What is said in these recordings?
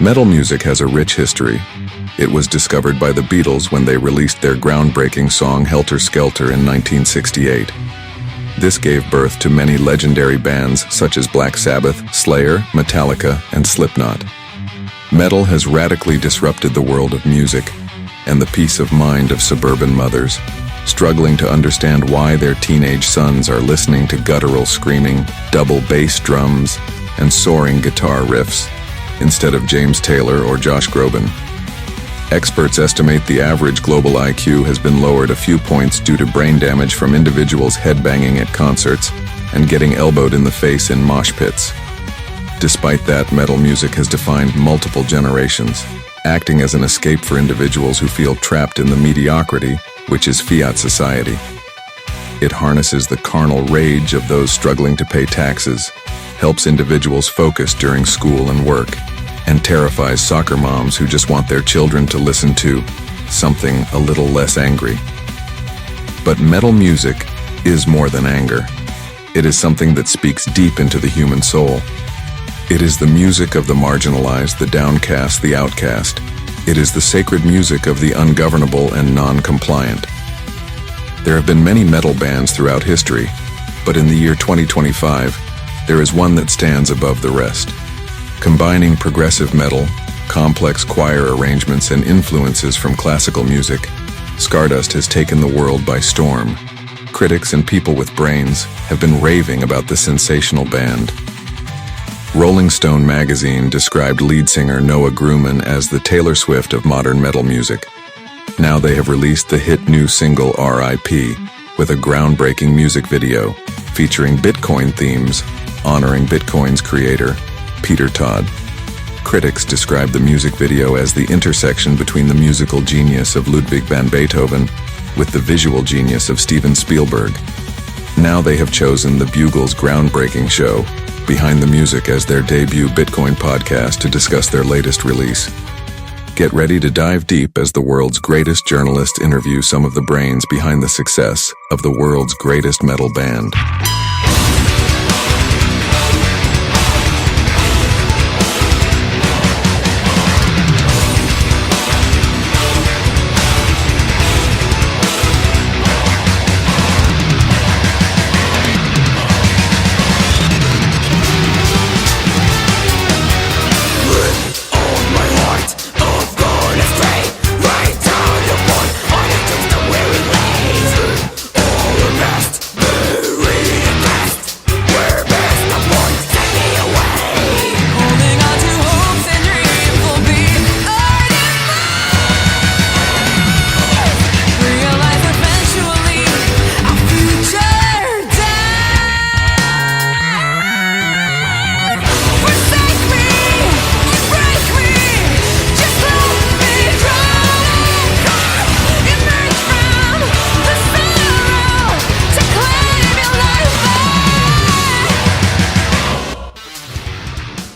Metal music has a rich history. It was discovered by the Beatles when they released their groundbreaking song Helter Skelter in 1968. This gave birth to many legendary bands such as Black Sabbath, Slayer, Metallica, and Slipknot. Metal has radically disrupted the world of music and the peace of mind of suburban mothers, struggling to understand why their teenage sons are listening to guttural screaming, double bass drums, and soaring guitar riffs, instead of James Taylor or Josh Groban. Experts estimate the average global IQ has been lowered a few points due to brain damage from individuals headbanging at concerts and getting elbowed in the face in mosh pits. Despite that, metal music has defined multiple generations, acting as an escape for individuals who feel trapped in the mediocrity, which is fiat society. It harnesses the carnal rage of those struggling to pay taxes, helps individuals focus during school and work, and terrifies soccer moms who just want their children to listen to something a little less angry. But metal music is more than anger. It is something that speaks deep into the human soul. It is the music of the marginalized, the downcast, the outcast. It is the sacred music of the ungovernable and non-compliant. There have been many metal bands throughout history, but in the year 2025, there is one that stands above the rest. Combining progressive metal, complex choir arrangements, and influences from classical music, Scardust has taken the world by storm. Critics and people with brains have been raving about the sensational band. Rolling Stone magazine described lead singer Noa Gruman as the Taylor Swift of modern metal music. Now they have released the hit new single R.I.P. with a groundbreaking music video featuring Bitcoin themes, honoring Bitcoin's creator, Peter Todd. Critics describe the music video as the intersection between the musical genius of Ludwig van Beethoven with the visual genius of Steven Spielberg. Now they have chosen the Bugle's groundbreaking show, Behind the Music, as their debut Bitcoin podcast to discuss their latest release. Get ready to dive deep as the world's greatest journalists interview some of the brains behind the success of the world's greatest metal band.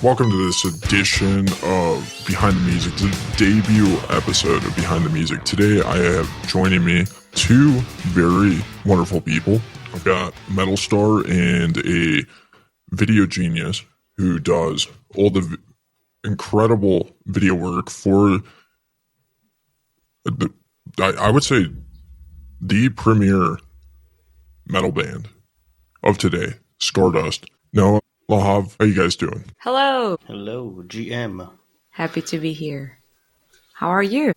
Welcome to this edition of Behind the Music, the debut episode of Behind the Music. Today I have joining me two very wonderful people. I've got a metal star and a video genius who does all the incredible video work for, I would say, the premier metal band of today, Scardust. Noa, Lahav, how you guys doing? Hello. Hello, GM. Happy to be here. How are you?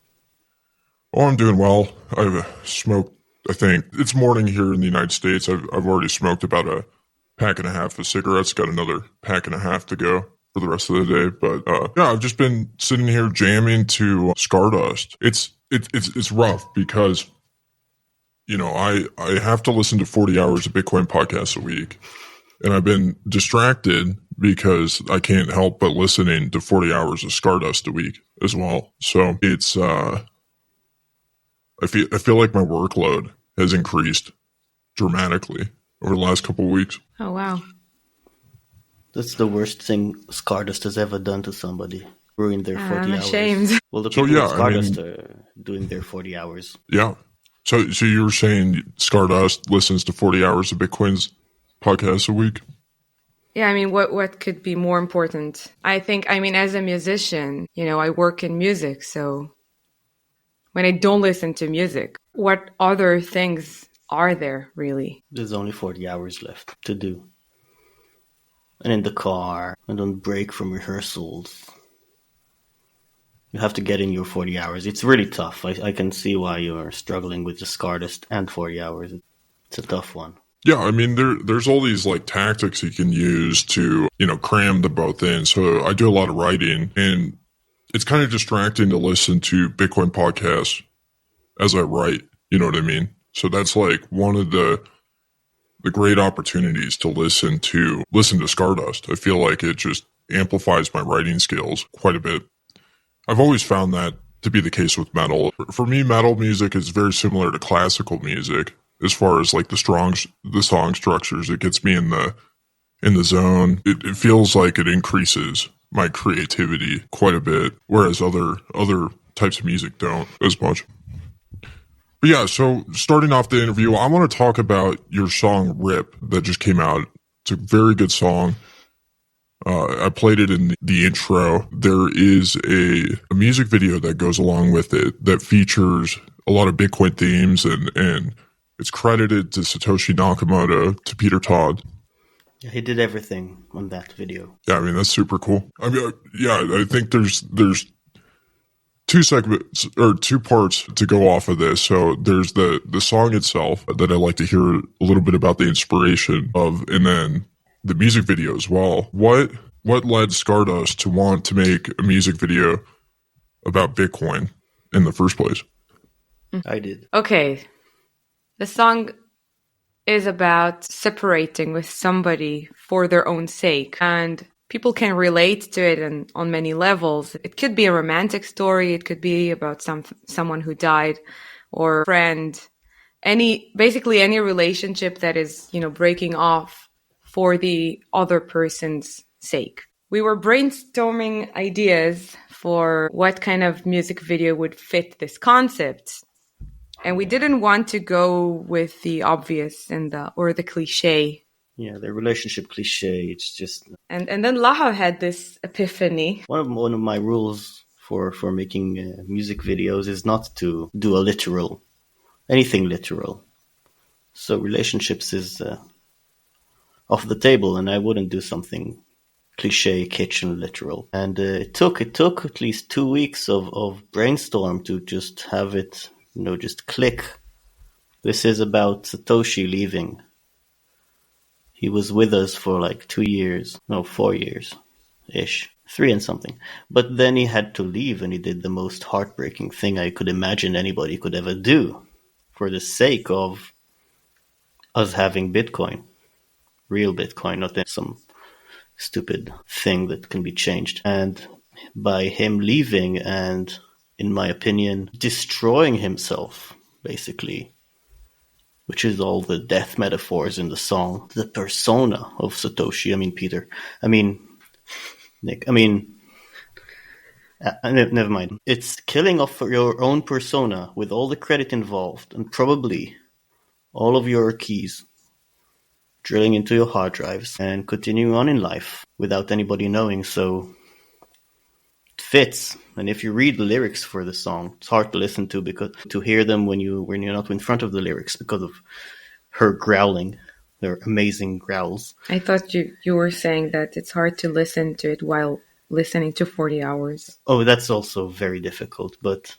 Oh, I'm doing well. I've smoked, I think, it's morning here in the United States. I've already smoked about a pack and a half of cigarettes. Got another pack and a half to go for the rest of the day. But yeah, I've just been sitting here jamming to Scardust. It's rough because, you know, I have to listen to 40 hours of Bitcoin podcasts a week. And I've been distracted because I can't help but listening to 40 hours of Scardust a week as well. So it's, I feel like my workload has increased dramatically over the last couple of weeks. Oh, wow. That's the worst thing Scardust has ever done to somebody. Ruin their 40 I'm hours. ashamed. Well, the people at Scardust are doing their 40 hours. Yeah. So you're saying Scardust listens to 40 hours of Bitcoin's podcasts a week. Yeah, I mean, what could be more important? I think, I mean, as a musician, I work in music, so when I don't listen to music, what other things are there, really? There's only 40 hours left to do. And in the car, and on break from rehearsals. You have to get in your 40 hours. It's really tough. I can see why you're struggling with the Scardust and 40 hours. It's a tough one. Yeah, I mean, there's all these like tactics you can use to, cram them both in. So I do a lot of writing, and it's kind of distracting to listen to Bitcoin podcasts as I write. You know what I mean? So that's like one of the great opportunities to listen to Scardust. I feel like it just amplifies my writing skills quite a bit. I've always found that to be the case with metal. For me, metal music is very similar to classical music as far as like the song structures. It gets me in the zone. It feels like it increases my creativity quite a bit, whereas other types of music don't as much. But yeah, so starting off the interview, I want to talk about your song Rip that just came out. It's a very good song. I played it in the intro. There is a music video that goes along with it that features a lot of Bitcoin themes, and it's credited to Satoshi Nakamoto, to Peter Todd. Yeah, he did everything on that video. Yeah, I mean, that's super cool. I mean, I think there's two segments or two parts to go off of this. So there's the song itself that I'd like to hear a little bit about the inspiration of, and then the music video as well. What led Scardust to want to make a music video about Bitcoin in the first place? I did. Okay. The song is about separating with somebody for their own sake, and people can relate to it on many levels. It could be a romantic story. It could be about someone who died, or a friend. Basically any relationship that is, breaking off for the other person's sake. We were brainstorming ideas for what kind of music video would fit this concept. And we didn't want to go with the obvious or the cliche. Yeah, the relationship cliche. It's just and then Lahav had this epiphany. One of my rules for making music videos is not to do anything literal. So relationships is off the table, and I wouldn't do something cliche, kitchen, literal. And it took at least 2 weeks of brainstorm to just have it, just click. This is about Satoshi leaving. He was with us for like 4 years-ish, 3 and something. But then he had to leave, and he did the most heartbreaking thing I could imagine anybody could ever do for the sake of us having Bitcoin. Real Bitcoin, not some stupid thing that can be changed. And by him leaving and, in my opinion, destroying himself, basically, which is all the death metaphors in the song, the persona of Satoshi, Nick, never mind. It's killing off your own persona with all the credit involved, and probably all of your keys, drilling into your hard drives and continuing on in life without anybody knowing. So it fits. And if you read the lyrics for the song, it's hard to listen to, because to hear them when you're not in front of the lyrics, because of her growling, her amazing growls. I thought you were saying that it's hard to listen to it while listening to 40 hours. Oh, that's also very difficult. But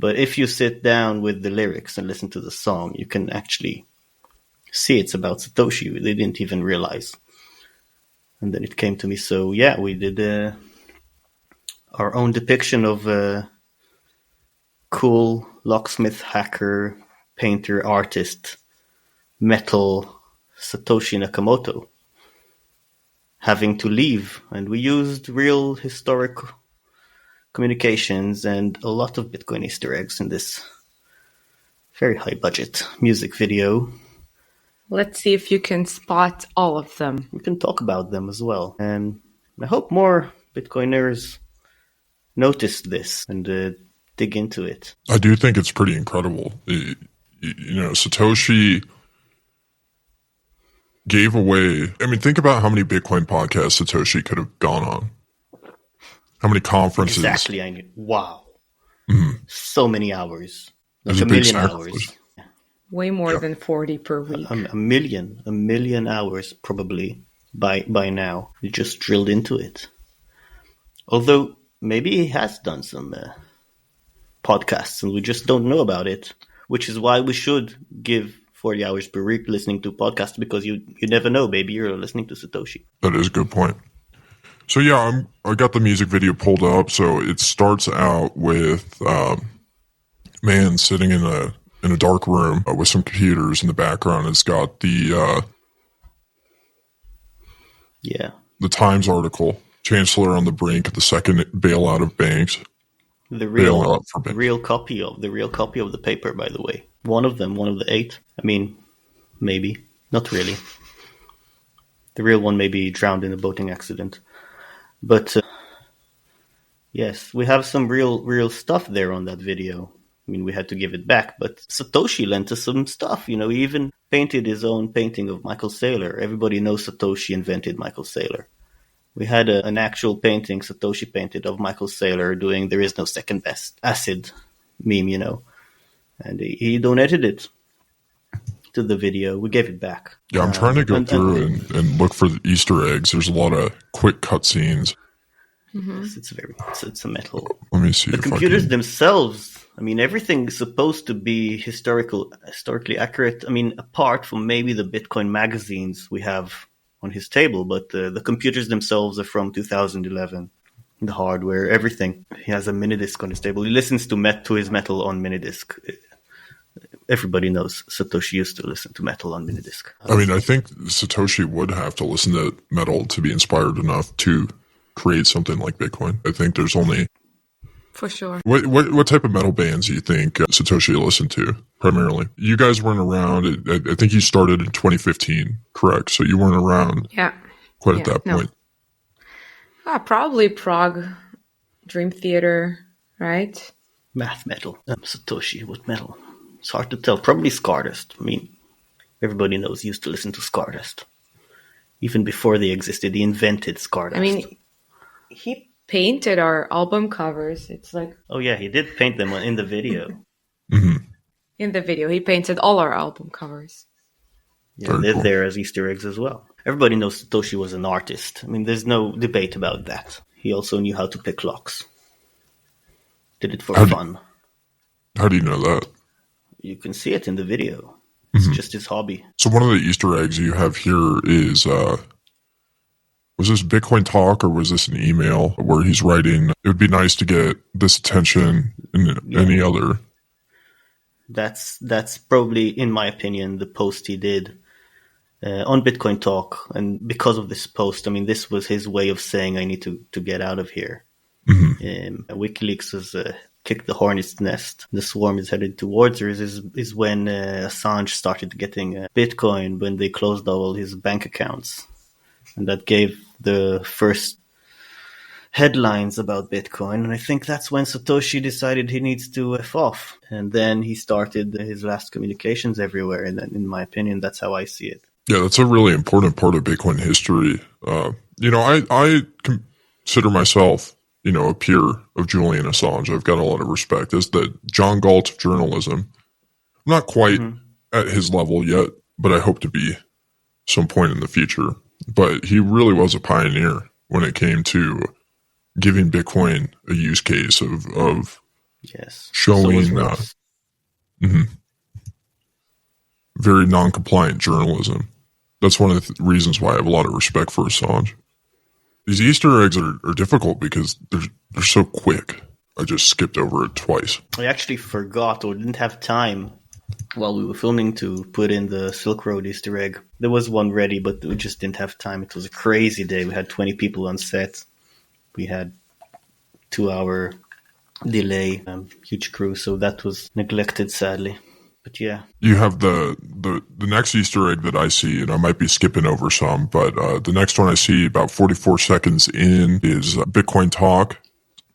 if you sit down with the lyrics and listen to the song, you can actually see it's about Satoshi. They didn't even realize. And then it came to me. So yeah, we did our own depiction of a cool locksmith, hacker, painter, artist, metal Satoshi Nakamoto having to leave. And we used real historic communications and a lot of Bitcoin Easter eggs in this very high budget music video. Let's see if you can spot all of them. We can talk about them as well. And I hope more Bitcoiners notice this and dig into it. I do think it's pretty incredible. Satoshi gave away. I mean, think about how many Bitcoin podcasts Satoshi could have gone on. How many conferences? Exactly. I knew. Wow. So many hours. It was Like a a big million sacrifice. hours. Way more than 40 per week. A million hours probably by now. You just drilled into it. Although maybe he has done some podcasts and we just don't know about it, which is why we should give 40 hours per week listening to podcasts, because you never know. Maybe you're listening to Satoshi. That is a good point. So yeah, I got the music video pulled up. So it starts out with man sitting in a dark room with some computers in the background. It's got the Times article, Chancellor on the brink of the second bailout of banks. The real copy of the paper, by the way. One of the 8. I mean, maybe not really. The real one may be drowned in a boating accident. But yes, we have some real stuff there on that video. I mean, we had to give it back, but Satoshi lent us some stuff. He even painted his own painting of Michael Saylor. Everybody knows Satoshi invented Michael Saylor. We had an actual painting Satoshi painted of Michael Saylor doing "There is no second best" acid meme, and he donated it to the video. We gave it back. Yeah, I'm trying to go through and look for the Easter eggs. There's a lot of quick cutscenes. Mm-hmm. Yes, it's a metal. Let me see. The computers themselves. I mean, everything is supposed to be historically accurate. I mean, apart from maybe the Bitcoin magazines we have on his table, but the computers themselves are from 2011. The hardware, everything. He has a minidisc on his table. He listens to his metal on minidisc. Everybody knows Satoshi used to listen to metal on minidisc. I mean, I think Satoshi would have to listen to metal to be inspired enough to create something like Bitcoin. I think there's only... For sure. What type of metal bands do you think Satoshi listened to primarily? You guys weren't around. I think you started in 2015, correct? So you weren't around quite at that point. Probably Prague, Dream Theater, right? Math metal. Satoshi, what metal? It's hard to tell. Probably Scardust. I mean, everybody knows he used to listen to Scardust. Even before they existed, he invented Scardust. I mean, he painted our album covers. It's like... Oh yeah, he did paint them in the video. Mm-hmm. In the video, he painted all our album covers. Yeah, they're there as Easter eggs as well. Everybody knows Satoshi was an artist. I mean, there's no debate about that. He also knew how to pick locks. Did it for fun. How do you know that? You can see it in the video. It's just his hobby. So one of the Easter eggs you have here is... was this Bitcoin talk or was this an email where he's writing, it would be nice to get this attention and any other? That's probably, in my opinion, the post he did on Bitcoin talk. And because of this post, I mean, this was his way of saying, I need to get out of here. WikiLeaks has kicked the hornet's nest. The swarm is headed towards her is when Assange started getting Bitcoin, when they closed all his bank accounts. And that gave the first headlines about Bitcoin. And I think that's when Satoshi decided he needs to F off. And then he started his last communications everywhere. And then, in my opinion, that's how I see it. Yeah, that's a really important part of Bitcoin history. I consider myself, a peer of Julian Assange. I've got a lot of respect as the John Galt of journalism. I'm not quite at his level yet, but I hope to be some point in the future. But he really was a pioneer when it came to giving Bitcoin a use case of showing very non-compliant journalism. That's one of the reasons why I have a lot of respect for Assange. These Easter eggs are difficult because they're so quick. I just skipped over it twice. I actually forgot or didn't have time while we were filming to put in the Silk Road Easter egg. There was one ready, but we just didn't have time. It was a crazy day. We had 20 people on set. We had 2-hour delay, huge crew, so that was neglected, sadly. But yeah. You have the next Easter egg that I see, and I might be skipping over some, but the next one I see about 44 seconds in is Bitcoin Talk,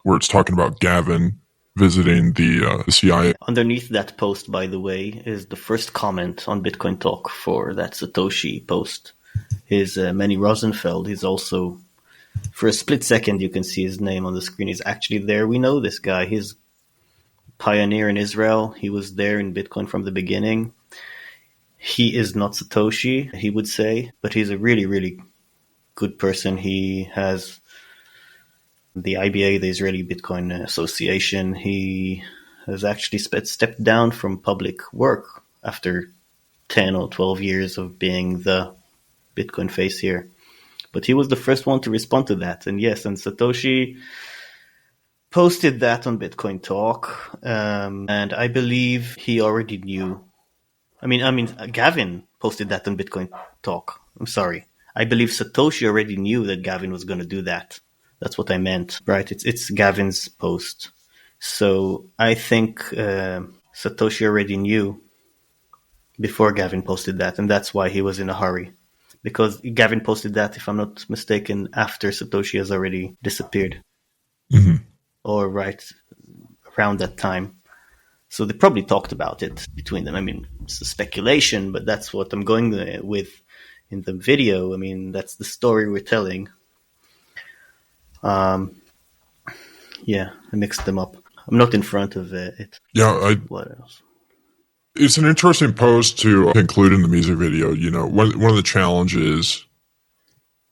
where it's talking about Gavin visiting the CIA. Underneath that post, by the way, is the first comment on Bitcoin Talk for that Satoshi post. Is Manny Rosenfeld. He's also, for a split second, you can see his name on the screen. He's actually there. We know this guy. He's pioneer in Israel. He was there in Bitcoin from the beginning. He is not Satoshi, he would say, but he's a really, really good person. He has the IBA, the Israeli Bitcoin Association. He has actually stepped down from public work after 10 or 12 years of being the Bitcoin face here. But he was the first one to respond to that. And yes, and Satoshi posted that on Bitcoin Talk. And I believe he already knew. I mean, Gavin posted that on Bitcoin Talk. I'm sorry. I believe Satoshi already knew that Gavin was going to do that. That's what I meant, right? It's Gavin's post. So I think Satoshi already knew before Gavin posted that, and that's why he was in a hurry. Because Gavin posted that, if I'm not mistaken, after Satoshi has already disappeared. Mm-hmm. Or right around that time. So they probably talked about it between them. I mean, it's a speculation, but that's what I'm going with in the video. I mean, that's the story we're telling. Yeah, I mixed them up. I'm not in front of it. Yeah, What else? It's an interesting post to include in the music video. You know, one of the challenges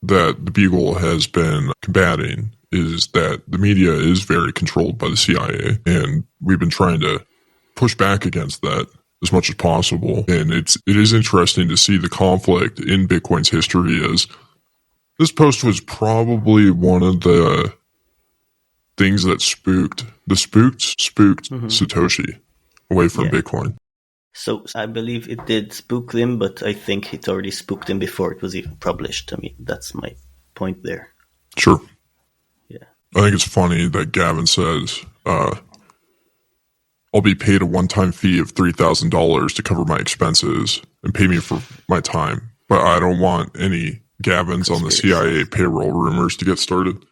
that the Beagle has been combating is that the media is very controlled by the CIA, and we've been trying to push back against that as much as possible. And it is interesting to see the conflict in Bitcoin's history, as this post was probably one of the things that spooked Satoshi away from Bitcoin. So I believe it did spook him, but I think it already spooked him before it was even published. I mean, that's my point there. Sure. Yeah. I think it's funny that Gavin says, I'll be paid a one-time fee of $3,000 to cover my expenses and pay me for my time. But I don't want any Gavins on the CIA payroll rumors to get started.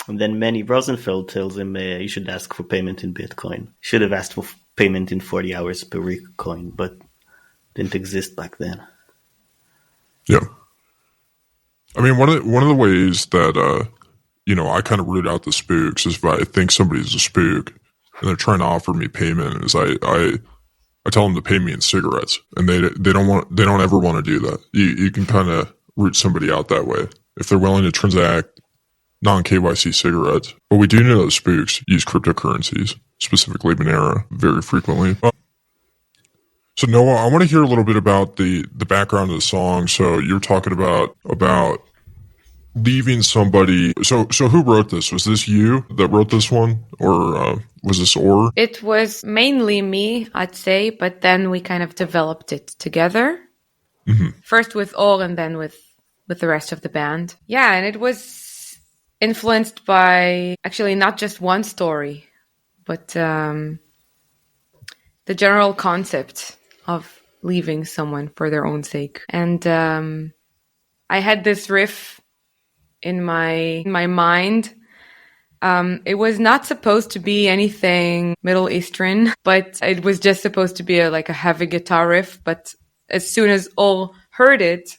And then Manny Rosenfeld tells him you should ask for payment in Bitcoin. Should have asked for payment in 40 hours per week coin, but didn't exist back then. Yeah. I mean, one of the ways that, I kind of root out the spooks is if I think somebody's a spook and they're trying to offer me payment, is I tell them to pay me in cigarettes, and they don't ever want to do that. You can kind of root somebody out that way if they're willing to transact non-KYC cigarettes. But we do know that spooks use cryptocurrencies, specifically Monero, very frequently. So Noah, I want to hear a little bit about the background of the song. So you're talking about leaving somebody. So who wrote this? Was this you that wrote this one, or was this Or? It was mainly me, I'd say, but then we kind of developed it together. Mm-hmm. First with Or, and then with the rest of the band. Yeah, and it was influenced by actually not just one story, but the general concept of leaving someone for their own sake. And I had this riff in my mind. It was not supposed to be anything Middle Eastern, but it was just supposed to be a heavy guitar riff. But as soon as Ol heard it,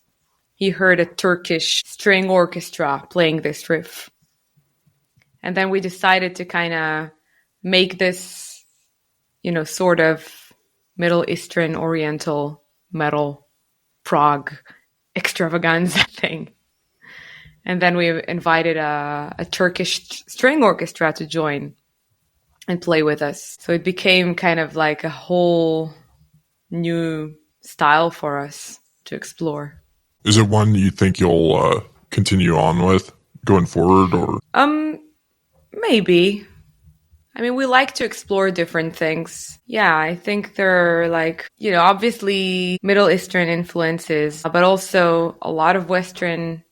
he heard a Turkish string orchestra playing this riff. And then we decided to kind of make this, sort of Middle Eastern Oriental metal prog extravaganza thing. And then we invited a Turkish string orchestra to join and play with us. So it became kind of like a whole new style for us to explore. Is it one you think you'll continue on with going forward, or? Maybe. I mean, we like to explore different things. Yeah, I think there are obviously Middle Eastern influences, but also a lot of Western,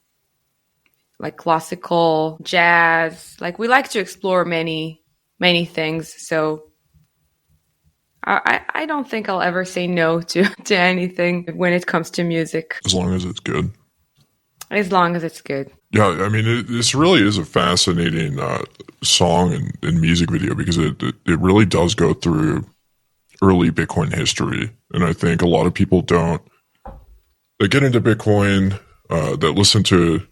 classical, jazz. We like to explore many, many things. So I don't think I'll ever say no to anything when it comes to music. As long as it's good. As long as it's good. Yeah, I mean, this really is a fascinating song and music video because it really does go through early Bitcoin history. And I think a lot of people don't, they get into Bitcoin, that listen to,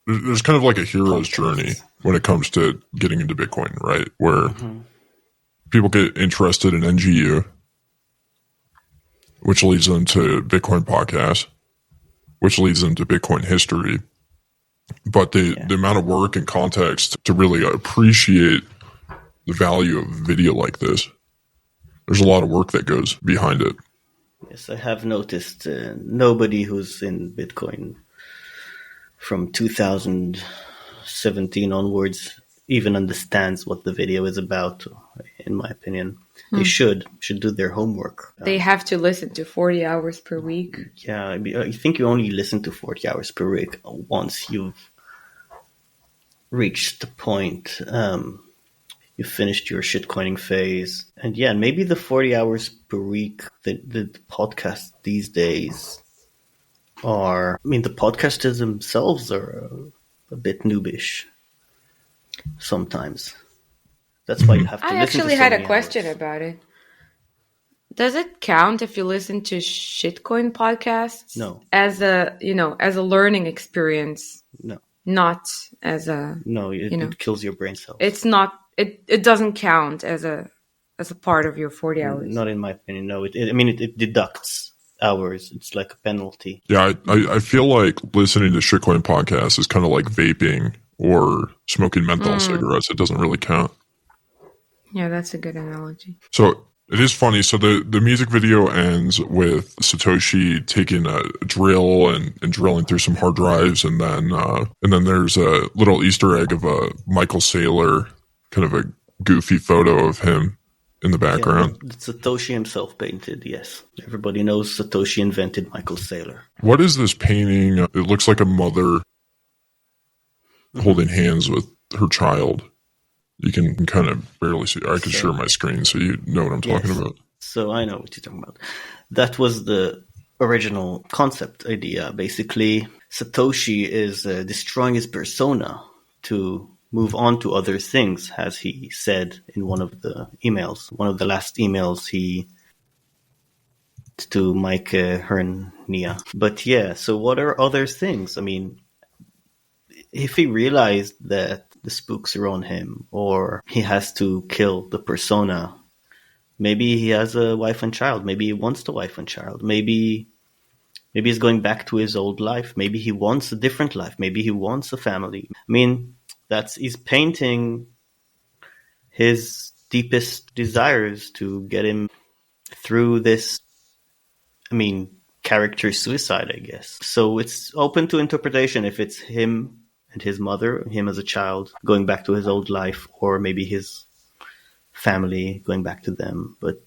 there's kind of like a hero's journey when it comes to getting into Bitcoin, right? Where people get interested in NGU, which leads them to Bitcoin podcasts, which leads them to Bitcoin history. But the amount of work and context to really appreciate the value of a video like this, there's a lot of work that goes behind it. Yes, I have noticed nobody who's in Bitcoin from 2017 onwards even understands what the video is about, in my opinion. They should do their homework. They have to listen to 40 hours per week. Yeah, I think you only listen to 40 hours per week once you've reached the point. You finished your shitcoining phase. And yeah, maybe the 40 hours per week, the podcasts these days are, I mean, the podcasters themselves are a bit noobish sometimes. That's why you have to listen to so actually had a many question hours. about it. Does it count if you listen to shitcoin podcasts? No. As a, as a learning experience, No, not as a, it kills your brain cells. it's not, it doesn't count as a part of your 40 hours. Not in my opinion, no. It deducts hours. It's like a penalty. Yeah, I feel like listening to shitcoin podcasts is kind of like vaping or smoking menthol cigarettes. It doesn't really count. Yeah, that's a good analogy. So it is funny. So the music video ends with Satoshi taking a drill and drilling through some hard drives, and then there's a little Easter egg of a Michael Saylor, kind of a goofy photo of him in the background. Yeah, Satoshi himself painted, yes. Everybody knows Satoshi invented Michael Saylor. What is this painting? It looks like a mother holding hands with her child. You can kind of barely see. I can share my screen so you know what I'm talking about. So I know what you're talking about. That was the original concept idea. Basically, Satoshi is destroying his persona to move on to other things, as he said in one of the emails. One of the last emails he to Mike Hernia. But yeah, so what are other things? I mean, if he realized that the spooks are on him, or he has to kill the persona, maybe he has a wife and child. Maybe he wants the wife and child. Maybe he's going back to his old life. Maybe he wants a different life. Maybe he wants a family. I mean, he's painting his deepest desires to get him through this, character suicide, I guess. So it's open to interpretation if it's him and his mother, him as a child, going back to his old life, or maybe his family going back to them. But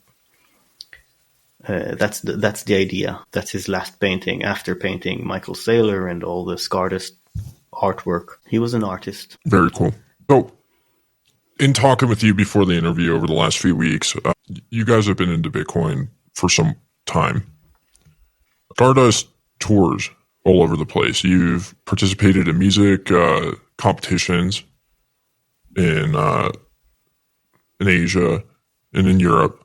that's the idea. That's his last painting, after painting Michael Saylor and all the Scardust artwork. He was an artist. Very cool. So, in talking with you before the interview over the last few weeks, you guys have been into Bitcoin for some time. Scardust tours all over the place. You've participated in music competitions in Asia and in Europe.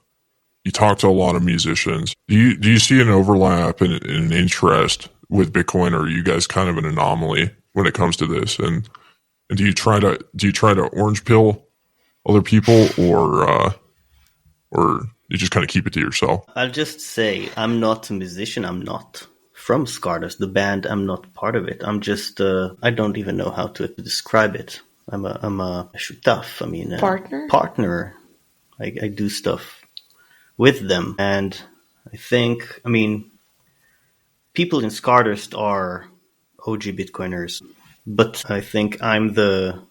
You talk to a lot of musicians. Do you see an overlap and an interest with Bitcoin, or are you guys kind of an anomaly when it comes to this? And do you try to orange pill other people, or you just kind of keep it to yourself? I'll just say I'm not a musician. I'm not from Scardust, the band. I'm not part of it. I'm just I don't even know how to describe it. I'm a shutaf. Partner. I do stuff with them, and I think people in Scardust are OG Bitcoiners, but I think I'm the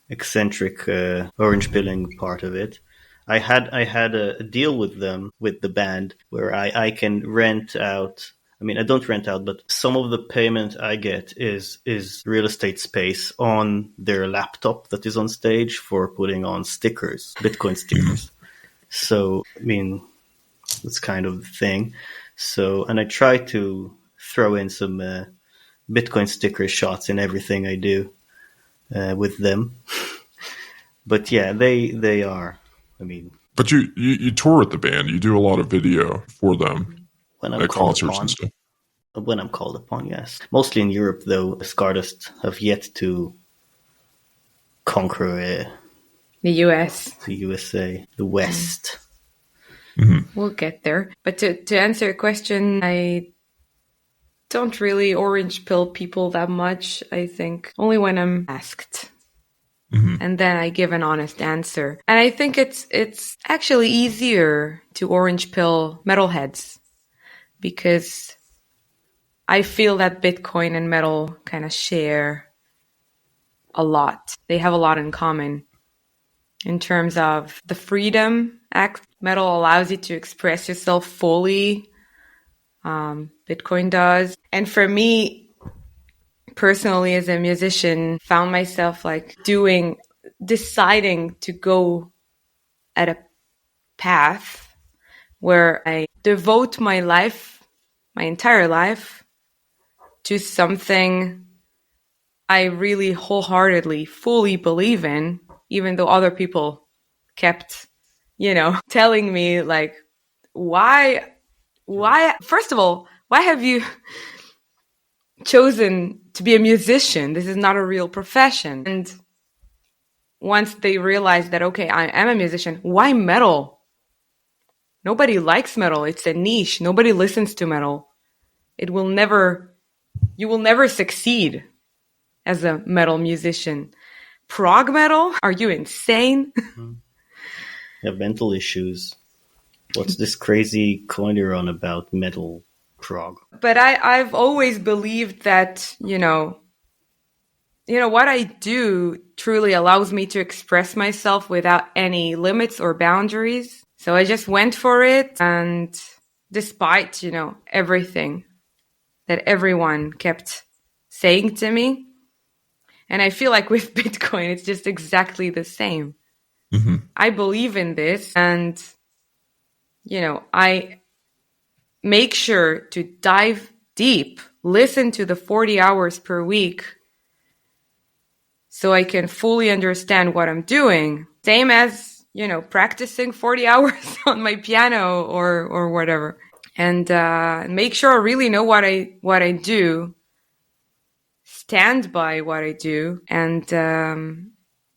eccentric orange pilling part of it. I had a deal with them, with the band, where I can rent out. I don't rent out, but some of the payment I get is real estate space on their laptop that is on stage for putting on stickers, Bitcoin stickers. So, that's kind of the thing. So, and I try to throw in some Bitcoin sticker shots in everything I do with them. But yeah, they are. I mean, But you tour with the band. You do a lot of video for them when I'm at called concerts upon, and stuff. when I'm called upon, yes. Mostly in Europe, though. Scardust have yet to conquer The US. the USA, the West. We'll get there. But to answer your question, I don't really orange pill people that much, I think. Only when I'm asked. And then I give an honest answer. And I think it's actually easier to orange pill metalheads because I feel that Bitcoin and metal kind of share a lot. They have a lot in common in terms of the freedom act. Metal allows you to express yourself fully. Bitcoin does. And for me, personally, as a musician, found myself like deciding to go at a path where I devote my life, my entire life, to something I really wholeheartedly, fully believe in, even though other people kept, telling me like, why, first of all, why have you chosen to be a musician? This is not a real profession. And once they realized that, okay, I am a musician, why metal? Nobody likes metal. It's a niche. Nobody listens to metal. You will never succeed as a metal musician. Prog metal? Are you insane? Have mental issues. What's this crazy coin you're on about metal prog? But I've always believed that, what I do truly allows me to express myself without any limits or boundaries. So I just went for it. And despite, everything that everyone kept saying to me, and I feel like with Bitcoin, it's just exactly the same. I believe in this, and, I make sure to dive deep, listen to the 40 hours per week so I can fully understand what I'm doing. Same as, practicing 40 hours on my piano or whatever. And make sure I really know what I do, stand by what I do. And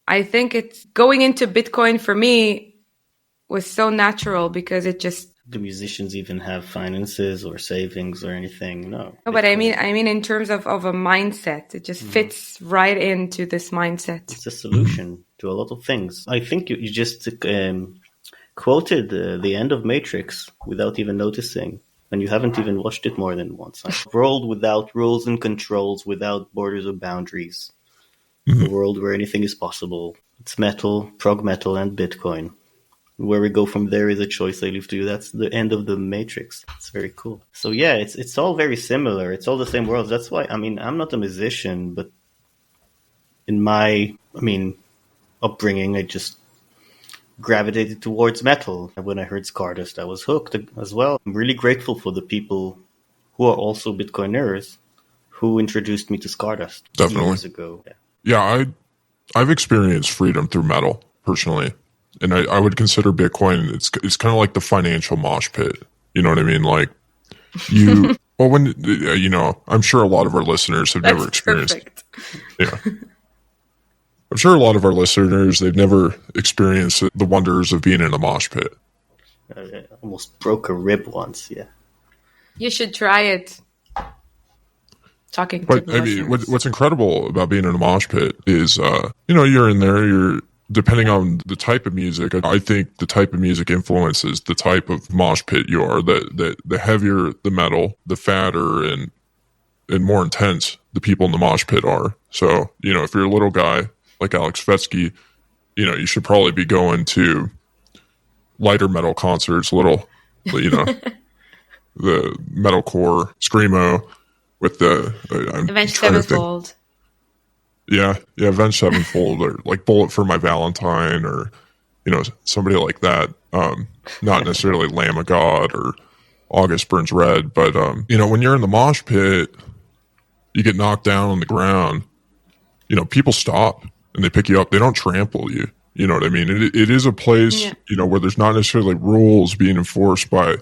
I think it's going into Bitcoin for me was so natural because it just. Do musicians even have finances or savings or anything? No. No, but I mean, in terms of a mindset, it just fits right into this mindset. It's a solution to a lot of things. I think you just quoted the end of Matrix without even noticing, and you haven't even watched it more than once. A world without rules and controls, without borders or boundaries. A world where anything is possible. It's metal, prog metal, and Bitcoin. Where we go from there is a choice I leave to you. That's the end of the Matrix. It's very cool. So yeah, it's all very similar. It's all the same worlds. That's why, I'm not a musician, but in my, upbringing, I just gravitated towards metal. And when I heard Scardust, I was hooked as well. I'm really grateful for the people who are also Bitcoiners who introduced me to Scardust years ago. Yeah, I've experienced freedom through metal, personally. And I would consider Bitcoin, it's kind of like the financial mosh pit. You know what I mean? Like, well, when, I'm sure a lot of our listeners have never experienced. Perfect. Yeah. I'm sure a lot of our listeners, they've never experienced the wonders of being in a mosh pit. I almost broke a rib once, yeah. You should try it. Talking but, to listeners. What's incredible about being in a mosh pit is, you're in there, depending on the type of music, I think the type of music influences the type of mosh pit you are. The heavier the metal, the fatter and more intense the people in the mosh pit are. So, if you're a little guy like Alex Vetsky, you should probably be going to lighter metal concerts, the metalcore screamo with the Avenged Sevenfold. Yeah, Avenged Sevenfold, or like Bullet for My Valentine, or somebody like that. Not necessarily Lamb of God or August Burns Red, but when you're in the mosh pit, you get knocked down on the ground, people stop and they pick you up. They don't trample you. You know what I mean? It is a place, where there's not necessarily rules being enforced by,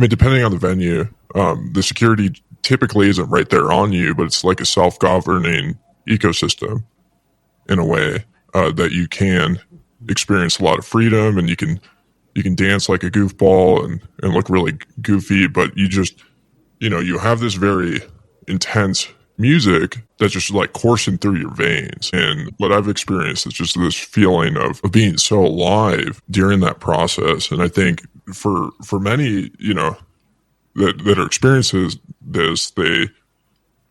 depending on the venue, the security typically isn't right there on you, but it's like a self-governing ecosystem in a way that you can experience a lot of freedom, and you can dance like a goofball and look really goofy, but you just, you have this very intense music that's just like coursing through your veins. And what I've experienced is just this feeling of being so alive during that process. And I think for many, that are experiencing this, they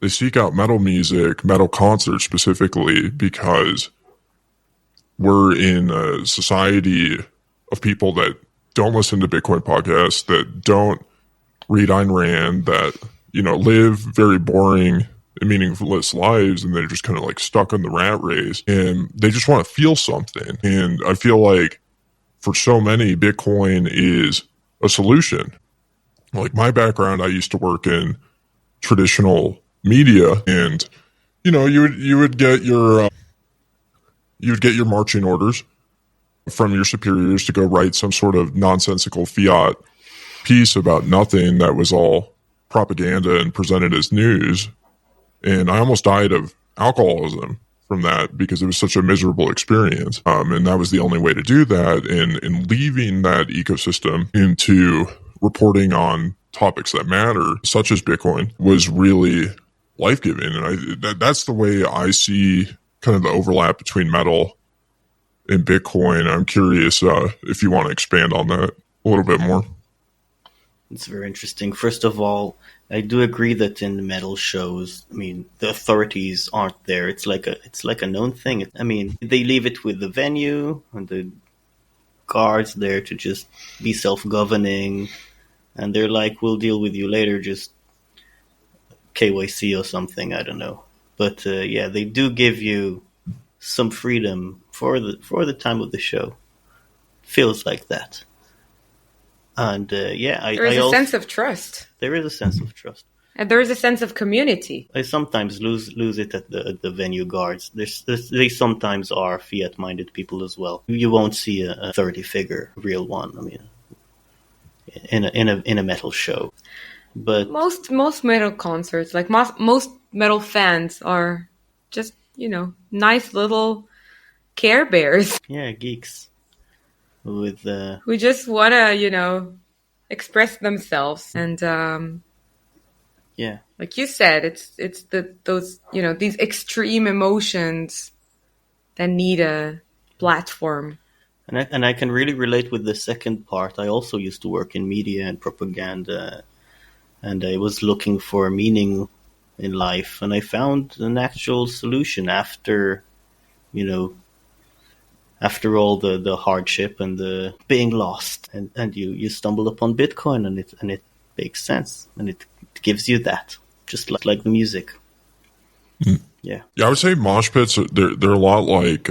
seek out metal music, metal concerts specifically, because we're in a society of people that don't listen to Bitcoin podcasts, that don't read Ayn Rand, that, live very boring and meaningless lives, and they're just kind of like stuck in the rat race, and they just want to feel something. And I feel like for so many, Bitcoin is a solution. Like my background, I used to work in traditional media, and you would get your marching orders from your superiors to go write some sort of nonsensical fiat piece about nothing that was all propaganda and presented as news. And I almost died of alcoholism from that because it was such a miserable experience. And that was the only way to do that. And leaving that ecosystem into reporting on topics that matter, such as Bitcoin, was really life-giving. And that's the way I see kind of the overlap between metal and Bitcoin. I'm curious if you want to expand on that a little bit more. It's very interesting. First of all, I do agree that in metal shows, the authorities aren't there. It's like a known thing. They leave it with the venue and the guards there to just be self-governing, and they're like, "We'll deal with you later, just KYC or something." I don't know, but they do give you some freedom for the time of the show. Feels like that. And there is a sense of trust. There is a sense of trust, and there is a sense of community. I sometimes lose it at the venue guards. They sometimes are fiat-minded people as well. You won't see a authority figure, real one. In a metal show, but most metal concerts, like most metal fans, are just nice little Care Bears. Yeah, geeks. With who just want to express themselves, and like you said, it's those these extreme emotions that need a platform. And I can really relate with the second part. I also used to work in media and propaganda, and I was looking for meaning in life, and I found an actual solution after all the hardship and the being lost, and you stumble upon Bitcoin, and it makes sense, and it gives you that, just like the music. Yeah, I would say mosh pits, they're a lot like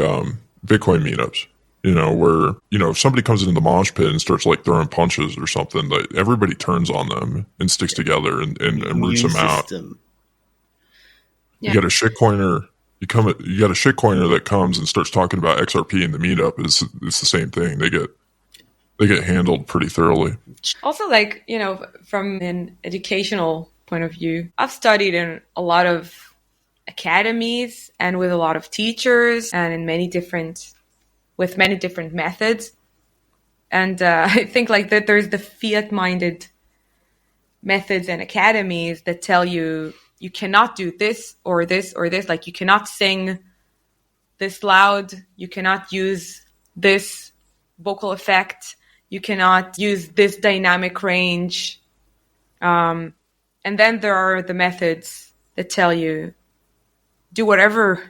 Bitcoin meetups. Where if somebody comes into the mosh pit and starts like throwing punches or something, like everybody turns on them and sticks together and roots them out. You got a shitcoiner. You got a shitcoiner that comes and starts talking about XRP in the meetup. It's the same thing. They get handled pretty thoroughly. Also, like from an educational point of view, I've studied in a lot of academies and with a lot of teachers and with many different methods. And I think like that there's the fiat-minded methods and academies that tell you cannot do this or this or this. Like you cannot sing this loud. You cannot use this vocal effect. You cannot use this dynamic range. And then there are the methods that tell you do whatever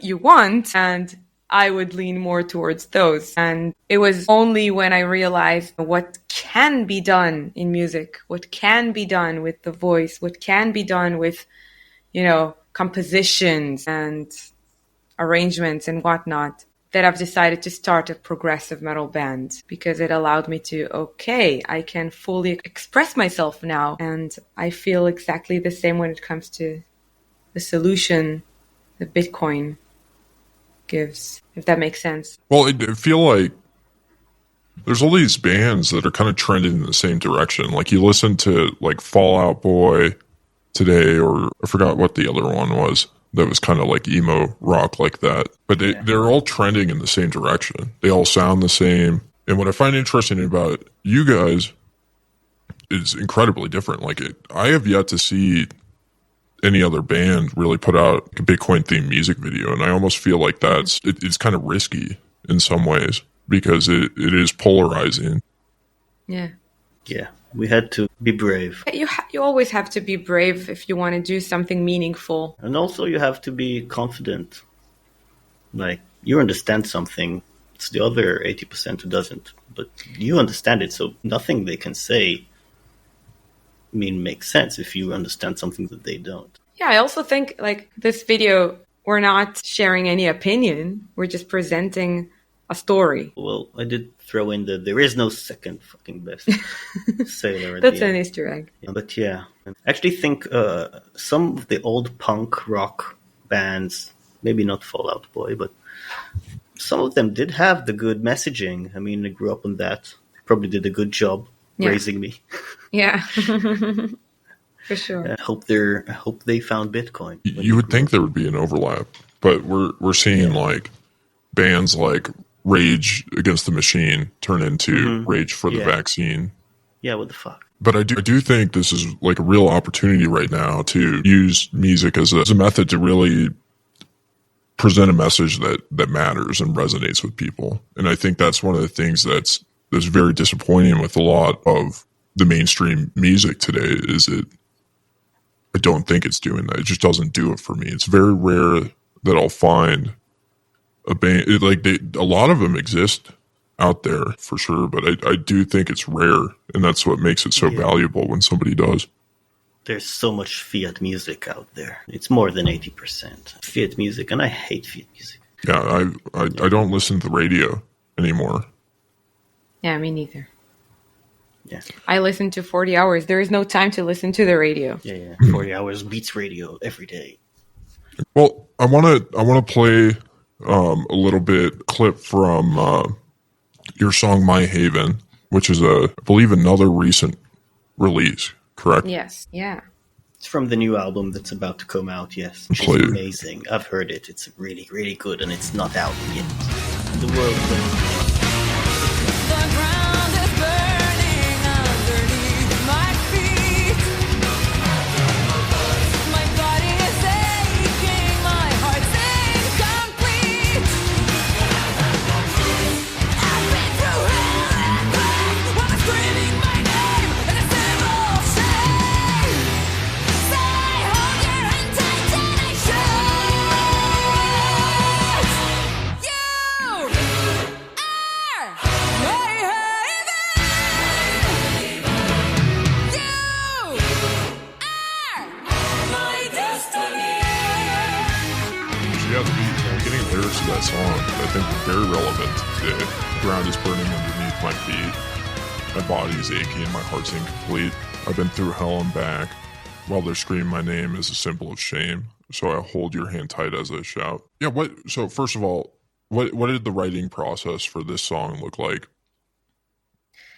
you want, and I would lean more towards those. And it was only when I realized what can be done in music, what can be done with the voice, what can be done with, compositions and arrangements and whatnot, that I've decided to start a progressive metal band, because it allowed me to, I can fully express myself now. And I feel exactly the same when it comes to the solution that Bitcoin gives, if that makes sense. Well, I feel like there's all these bands that are kind of trending in the same direction. Like you listen to like Fall Out Boy today, or I forgot what the other one was that was kind of like emo rock like that. But they're all trending in the same direction. They all sound the same. And what I find interesting about you guys is incredibly different. Like I have yet to see any other band really put out a Bitcoin themed music video. And I almost feel like it's kind of risky in some ways because it is polarizing. Yeah. Yeah, we had to be brave. You always have to be brave if you want to do something meaningful. And also you have to be confident. Like, you understand something, it's the other 80% who doesn't. But you understand it, so nothing they can say makes sense if you understand something that they don't. Yeah, I also think, like, this video, we're not sharing any opinion. We're just presenting a story. Well, I did throw in that there is no second fucking best sailor. That's an Easter egg. But yeah, I actually think some of the old punk rock bands, maybe not Fall Out Boy, but some of them did have the good messaging. I mean, I grew up on that. They probably did a good job raising me. Yeah, for sure. I hope they found Bitcoin. You would think there would be an overlap, but we're seeing like bands like Rage Against the Machine turn into Rage for the Vaccine. Yeah, what the fuck? But I do think this is like a real opportunity right now to use music as a method to really present a message that matters and resonates with people. And I think that's one of the things that's very disappointing with a lot of the mainstream music today is I don't think it's doing that. It just doesn't do it for me. It's very rare that I'll find a band, a lot of them exist out there for sure, but I do think it's rare, and that's what makes it so valuable when somebody does. There's so much fiat music out there. It's more than 80% fiat music, and I hate fiat music. Yeah, I don't listen to the radio anymore. Yeah, me neither. Yeah. I listen to 40 hours. There is no time to listen to the radio. Yeah. 40 hours beats radio every day. Well, I want to play a little bit clip from your song "My Haven," which is I believe another recent release. Correct? Yes. Yeah. It's from the new album that's about to come out. Yes, which is amazing. I've heard it. It's really, really good, and it's not out yet. The world. That song, I think, very relevant today. The ground is burning underneath my feet. My body's aching. My heart's incomplete. I've been through hell and back. While they're screaming my name as a symbol of shame. So I hold your hand tight as I shout. Yeah. So first of all, what did the writing process for this song look like?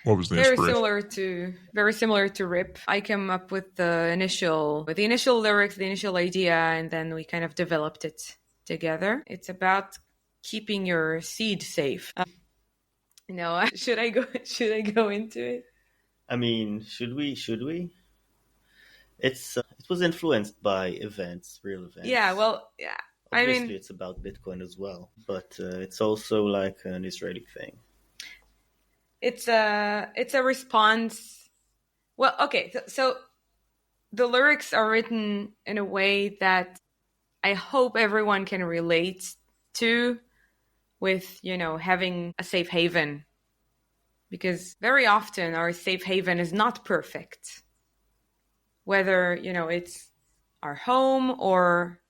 What was the inspiration? Very similar to Rip. I came up with the initial lyrics, the initial idea, and then we kind of developed it together. It's about keeping your seed safe. Should I go into it? I mean, should we? It was influenced by real events. Yeah, well, yeah. Obviously, it's about Bitcoin as well, but it's also like an Israeli thing. It's a response. Well, okay, so the lyrics are written in a way that I hope everyone can relate to, with, having a safe haven. Because very often our safe haven is not perfect. Whether, it's our home or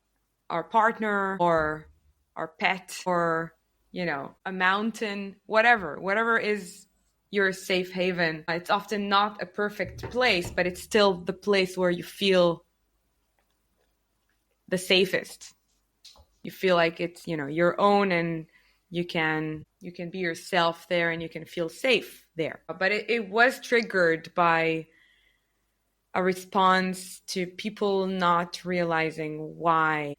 our partner or our pet or, a mountain, whatever is your safe haven. It's often not a perfect place, but it's still the place where you feel the safest. You feel like it's, your own, and you can be yourself there, and you can feel safe there. But it was triggered by a response to people not realizing why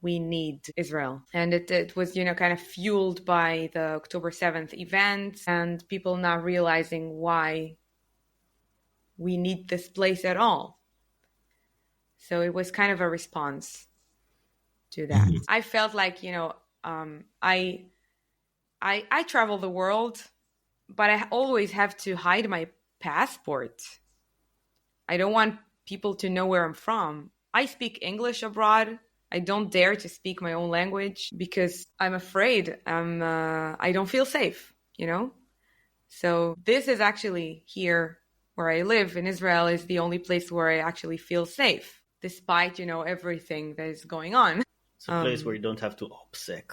we need Israel. And it was, kind of fueled by the October 7th events and people not realizing why we need this place at all. So it was kind of a response to that. Mhm. I felt like, I travel the world, but I always have to hide my passport. I don't want people to know where I'm from. I speak English abroad. I don't dare to speak my own language because I'm afraid. I don't feel safe, So this is actually here where I live in Israel is the only place where I actually feel safe, despite, everything that is going on. It's a place where you don't have to OPSEC,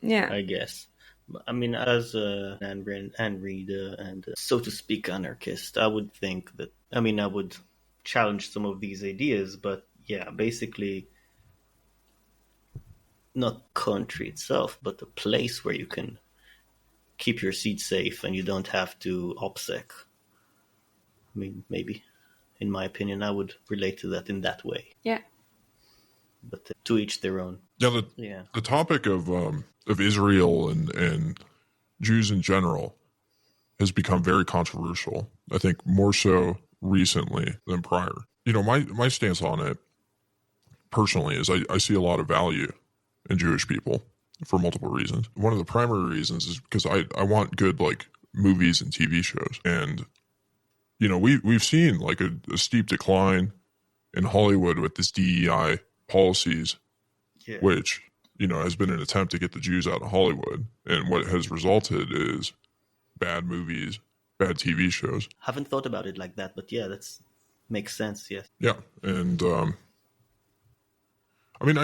Yeah. I guess. I mean, as an reader and, so to speak, anarchist, I would think that, I would challenge some of these ideas, but yeah, basically, not country itself, but a place where you can keep your seat safe and you don't have to OPSEC. I mean, maybe, in my opinion, I would relate to that in that way. Yeah. But to each their own. Yeah, the topic of Israel and Jews in general has become very controversial. I think more so recently than prior. My stance on it personally is I see a lot of value in Jewish people for multiple reasons. One of the primary reasons is because I want good like movies and TV shows, and we've seen like a steep decline in Hollywood with this DEI policies, Yeah. which has been an attempt to get the Jews out of Hollywood, and what has resulted is bad movies, bad TV shows. Haven't thought about it like that, but yeah, that's makes sense. Yes. Yeah, and I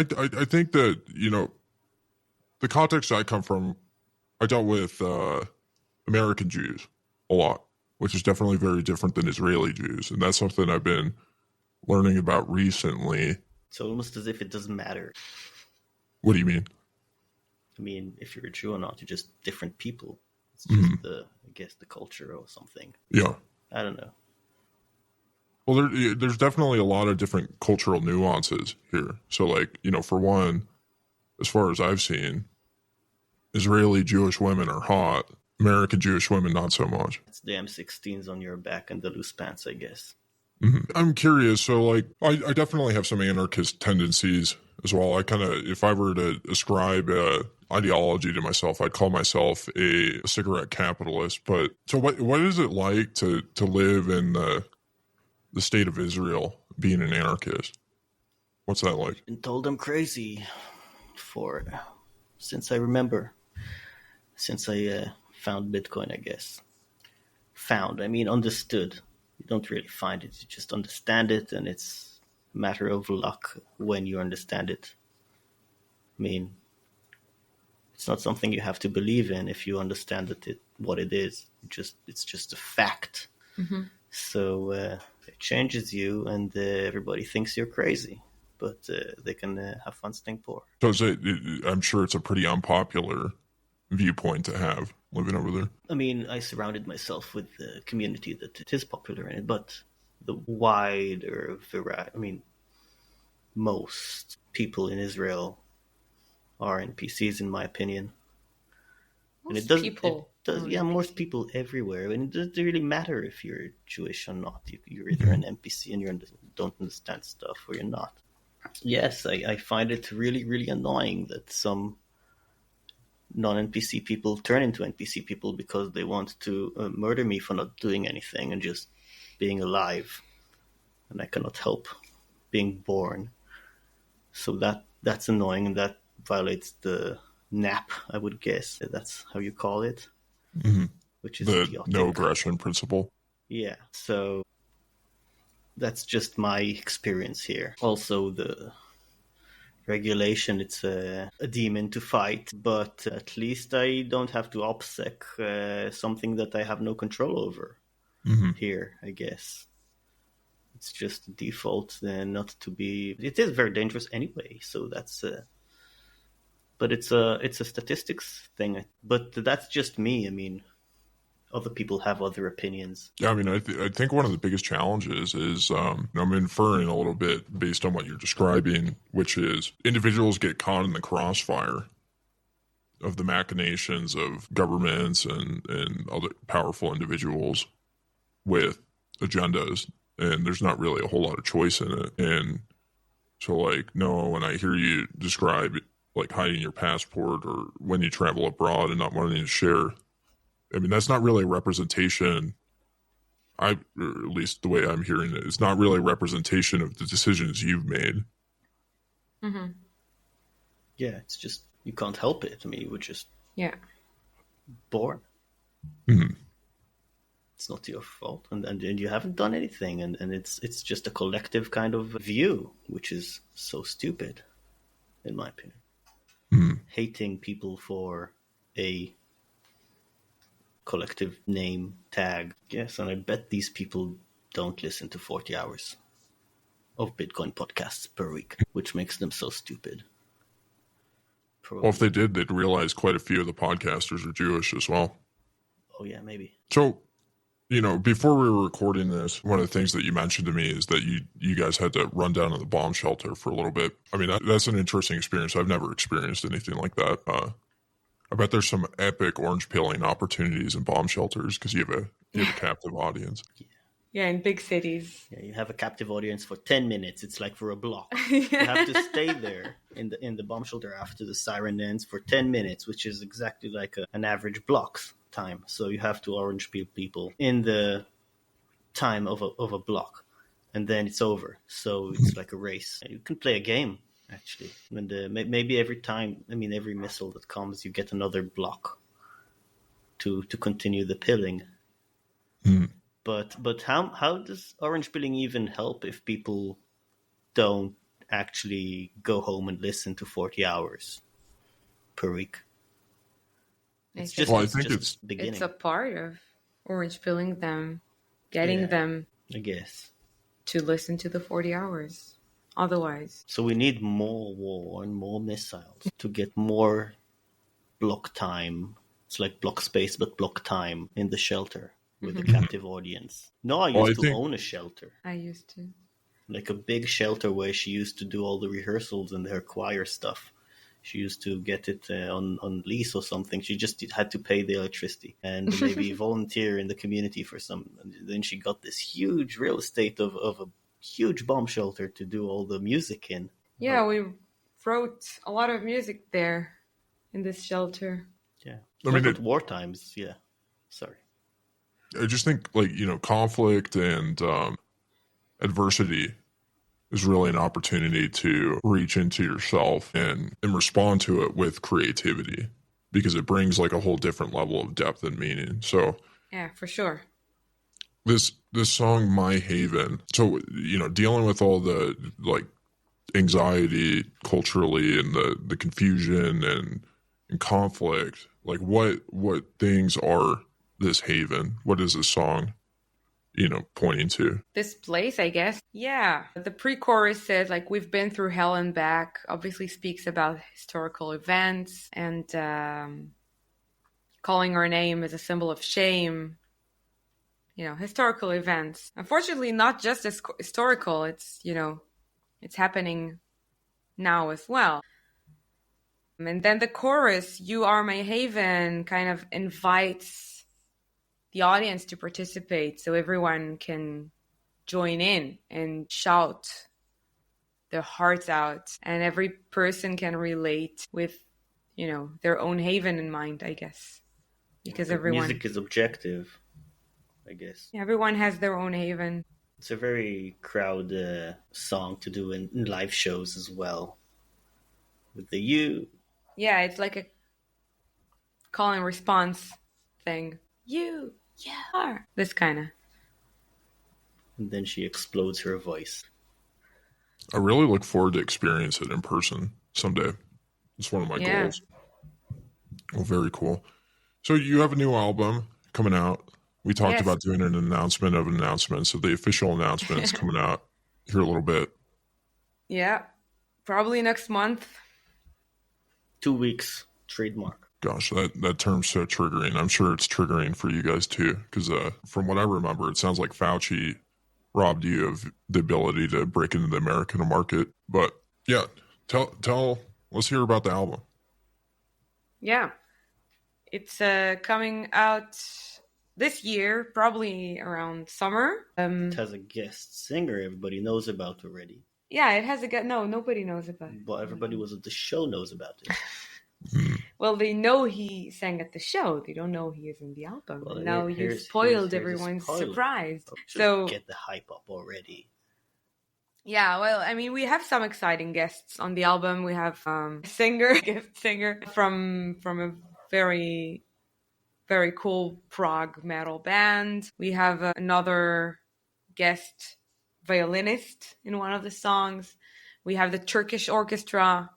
think that the context I come from, I dealt with American Jews a lot, which is definitely very different than Israeli Jews, and that's something I've been learning about recently. So almost as if it doesn't matter. What do you mean? I mean, if you're a Jew or not, you're just different people. It's just the culture or something. Yeah. I don't know. Well, there's definitely a lot of different cultural nuances here. So, like, for one, as far as I've seen, Israeli Jewish women are hot. American Jewish women, not so much. It's the M16s on your back and the loose pants, I guess. Mm-hmm. I'm curious. So, like, I definitely have some anarchist tendencies as well. I kind of, if I were to ascribe ideology to myself, I'd call myself a cigarette capitalist. But so, what is it like to live in the state of Israel, being an anarchist? What's that like? Been told I'm crazy since I remember, since I found Bitcoin, I guess. Understood. You don't really find it, you just understand it, and it's a matter of luck when you understand it. I mean, it's not something you have to believe in if you understand what it is. It's just a fact. Mm-hmm. So it changes you, and everybody thinks you're crazy, but they can have fun staying poor. So I'm sure it's a pretty unpopular viewpoint to have living over there. I mean, I surrounded myself with the community that it is popular in it, but the wider variety, most people in Israel are NPCs, in my opinion. Most most people everywhere. And it doesn't really matter if you're Jewish or not. You're either an NPC and you don't understand stuff, or you're not. Yes, I find it really, really annoying that some non-NPC people turn into NPC people because they want to murder me for not doing anything and just being alive. And I cannot help being born. So that's annoying, and that violates the NAP, I would guess. That's how you call it. Mm-hmm. Which is the idiotic. no aggression principle. Yeah, so that's just my experience here. Also, the regulation, it's a demon to fight, but at least I don't have to OPSEC something that I have no control over here, I guess. It's just default not to be. It is very dangerous anyway. So that's. But it's a statistics thing. But that's just me. I mean, other people have other opinions. Yeah, I mean, I think one of the biggest challenges is I'm inferring a little bit based on what you're describing, which is individuals get caught in the crossfire of the machinations of governments and other powerful individuals with agendas, and there's not really a whole lot of choice in it. And so, like, Noah, when I hear you describe like hiding your passport or when you travel abroad and not wanting to share, I mean, that's not really a representation. Or at least the way I'm hearing it, it's not really a representation of the decisions you've made. Mm-hmm. Yeah, it's just you can't help it. I mean, you were just born. Mm-hmm. It's not your fault, and you haven't done anything, and it's just a collective kind of view, which is so stupid, in my opinion. Mm-hmm. Hating people for a collective name tag. Yes, and I bet these people don't listen to 40 hours of Bitcoin podcasts per week, which makes them so stupid. Probably. Well, if they did, they'd realize quite a few of the podcasters are Jewish as well. Oh, yeah, maybe. So, before we were recording this, one of the things that you mentioned to me is that you guys had to run down to the bomb shelter for a little bit. I mean, that's an interesting experience. I've never experienced anything like that. I bet there's some epic orange peeling opportunities in bomb shelters because you have a captive audience. Yeah, in big cities. Yeah, you have a captive audience for 10 minutes. It's like for a block. You have to stay there in the bomb shelter after the siren ends for 10 minutes, which is exactly like an average block's time. So you have to orange peel people in the time of a block, and then it's over. So it's like a race. You can play a game, actually. And maybe every missile that comes, you get another block to continue the pilling. Mm. But how does orange pilling even help if people don't actually go home and listen to 40 hours per week? It's just beginning. It's a part of orange pilling them, getting them, I guess, to listen to the 40 hours. Otherwise. So we need more war and more missiles to get more block time. It's like block space, but block time in the shelter. With the captive audience. Noa used to own a shelter. I used to. Like a big shelter where she used to do all the rehearsals and her choir stuff. She used to get it on lease or something. She just had to pay the electricity and maybe volunteer in the community for some. And then she got this huge real estate of a huge bomb shelter to do all the music in. Yeah, we wrote a lot of music there in this shelter. Yeah. At war times, yeah. Sorry. I just think, conflict and adversity is really an opportunity to reach into yourself and respond to it with creativity, because it brings like a whole different level of depth and meaning. So, yeah, for sure. This song, My Haven. So, dealing with all the anxiety culturally and the confusion and conflict, like what things are this haven? What is this song, pointing to? This place, I guess. Yeah. The pre-chorus says, we've been through hell and back, obviously speaks about historical events and calling our name as a symbol of shame. Historical events. Unfortunately, not just as historical. It's, it's happening now as well. And then the chorus, You Are My Haven, kind of invites the audience to participate so everyone can join in and shout their hearts out, and every person can relate with their own haven in mind, I guess, because everyone music is objective, I guess. Everyone has their own haven. It's a very crowd song to do in live shows as well, with the you. Yeah, it's like a call and response thing. You are this kind of. And then she explodes her voice. I really look forward to experience it in person someday. It's one of my goals. Well, very cool. So you have a new album coming out. We talked Yes. about doing an announcement of an announcement, so the official announcement is coming out here a little bit. Yeah. Probably next month. 2 weeks trademark. Gosh, that term's so triggering. I'm sure it's triggering for you guys too, because from what I remember, it sounds like Fauci robbed you of the ability to break into the American market. But yeah, let's hear about the album. Yeah. It's coming out this year, probably around summer. It has a guest singer everybody knows about already. Yeah, it has a no, nobody knows about it. But everybody was at the show knows about it. Well, they know he sang at the show. They don't know he is in the album. Well, Now you here's spoiled a everyone's spoiler. surprise. So get the hype up already. Yeah, well, I mean, we have some exciting guests on the album. We have guest singer from a very, very cool prog metal band. We have another guest violinist in one of the songs. We have the Turkish orchestra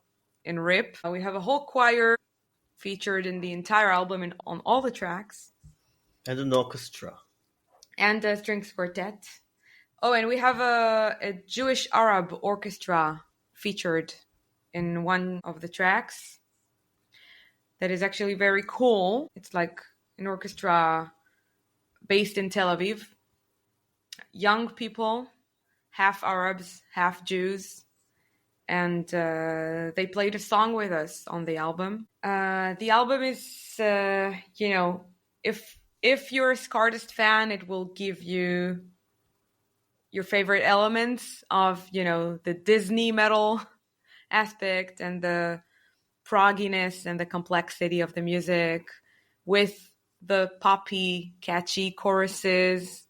in Rip. We have a whole choir featured in the entire album and on all the tracks. And an orchestra. And a strings quartet. Oh, and we have a Jewish Arab orchestra featured in one of the tracks. That is actually very cool. It's like an orchestra based in Tel Aviv. Young people, half Arabs, half Jews. And they played a song with us on the album. The album is, if you're a Scardust fan, it will give you your favorite elements of, the Disney metal aspect and the progginess and the complexity of the music with the poppy, catchy choruses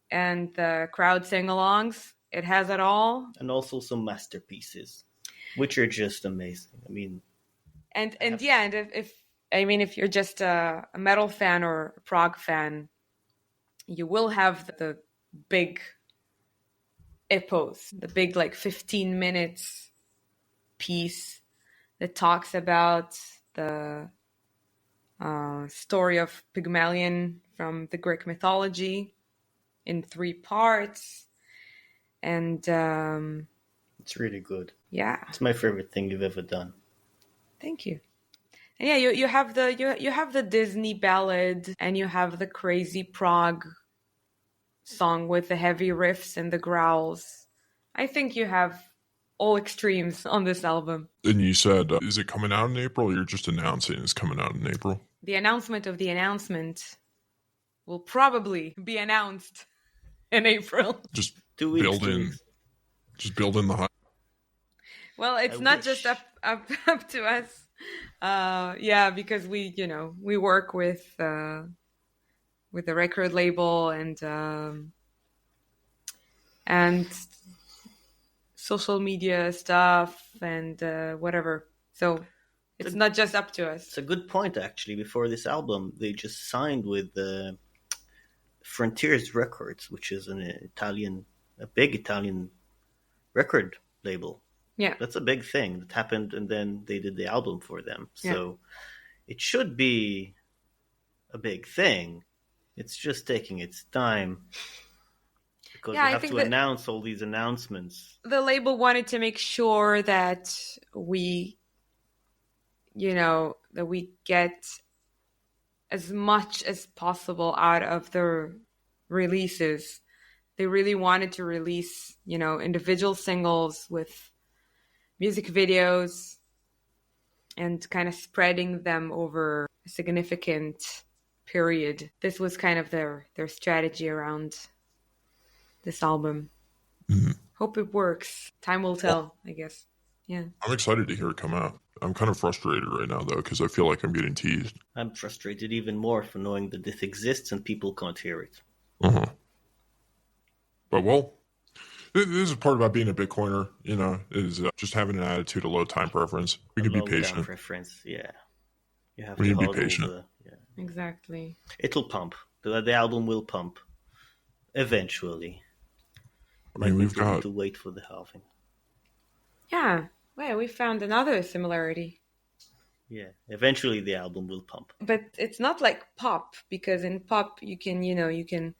and the crowd sing-alongs. It has it all. And also some masterpieces, which are just amazing. I mean... if you're just a metal fan or a prog fan, you will have the big epos, the big 15 minutes piece that talks about the story of Pygmalion from the Greek mythology in 3 parts. And it's really good. Yeah, it's my favorite thing you've ever done. Thank you. And yeah, you have the Disney ballad, and you have the crazy prog song with the heavy riffs and the growls. I think you have all extremes on this album. And you said, is it coming out in April, or you're just announcing it's coming out in April? The announcement of the announcement will probably be announced in April. Just 2 weeks. Just build in the hype. Well, it's not just up to us. Because we work with the record label and social media stuff and whatever. So it's not just up to us. It's a good point, actually. Before this album, they just signed with Frontiers Records, which is a big Italian record label. Yeah, that's a big thing that happened, and then they did the album for them. So it should be a big thing. It's just taking its time because you have to announce all these announcements. The label wanted to make sure that we get as much as possible out of the releases. They really wanted to release, individual singles with music videos and kind of spreading them over a significant period. This was kind of their strategy around this album. Mm-hmm. Hope it works. Time will tell, I guess. Yeah. I'm excited to hear it come out. I'm kind of frustrated right now, though, because I feel like I'm getting teased. I'm frustrated even more for knowing that this exists and people can't hear it. Uh-huh. But, well, this is part about being a Bitcoiner, is just having an attitude of low time preference. We can be patient. Preference, yeah. You have to be patient. Exactly. It'll pump. The album will pump. Eventually. I mean, we've got to wait for the halving. Yeah. Well, we found another similarity. Yeah, eventually the album will pump. But it's not like pop, because in pop you can, you can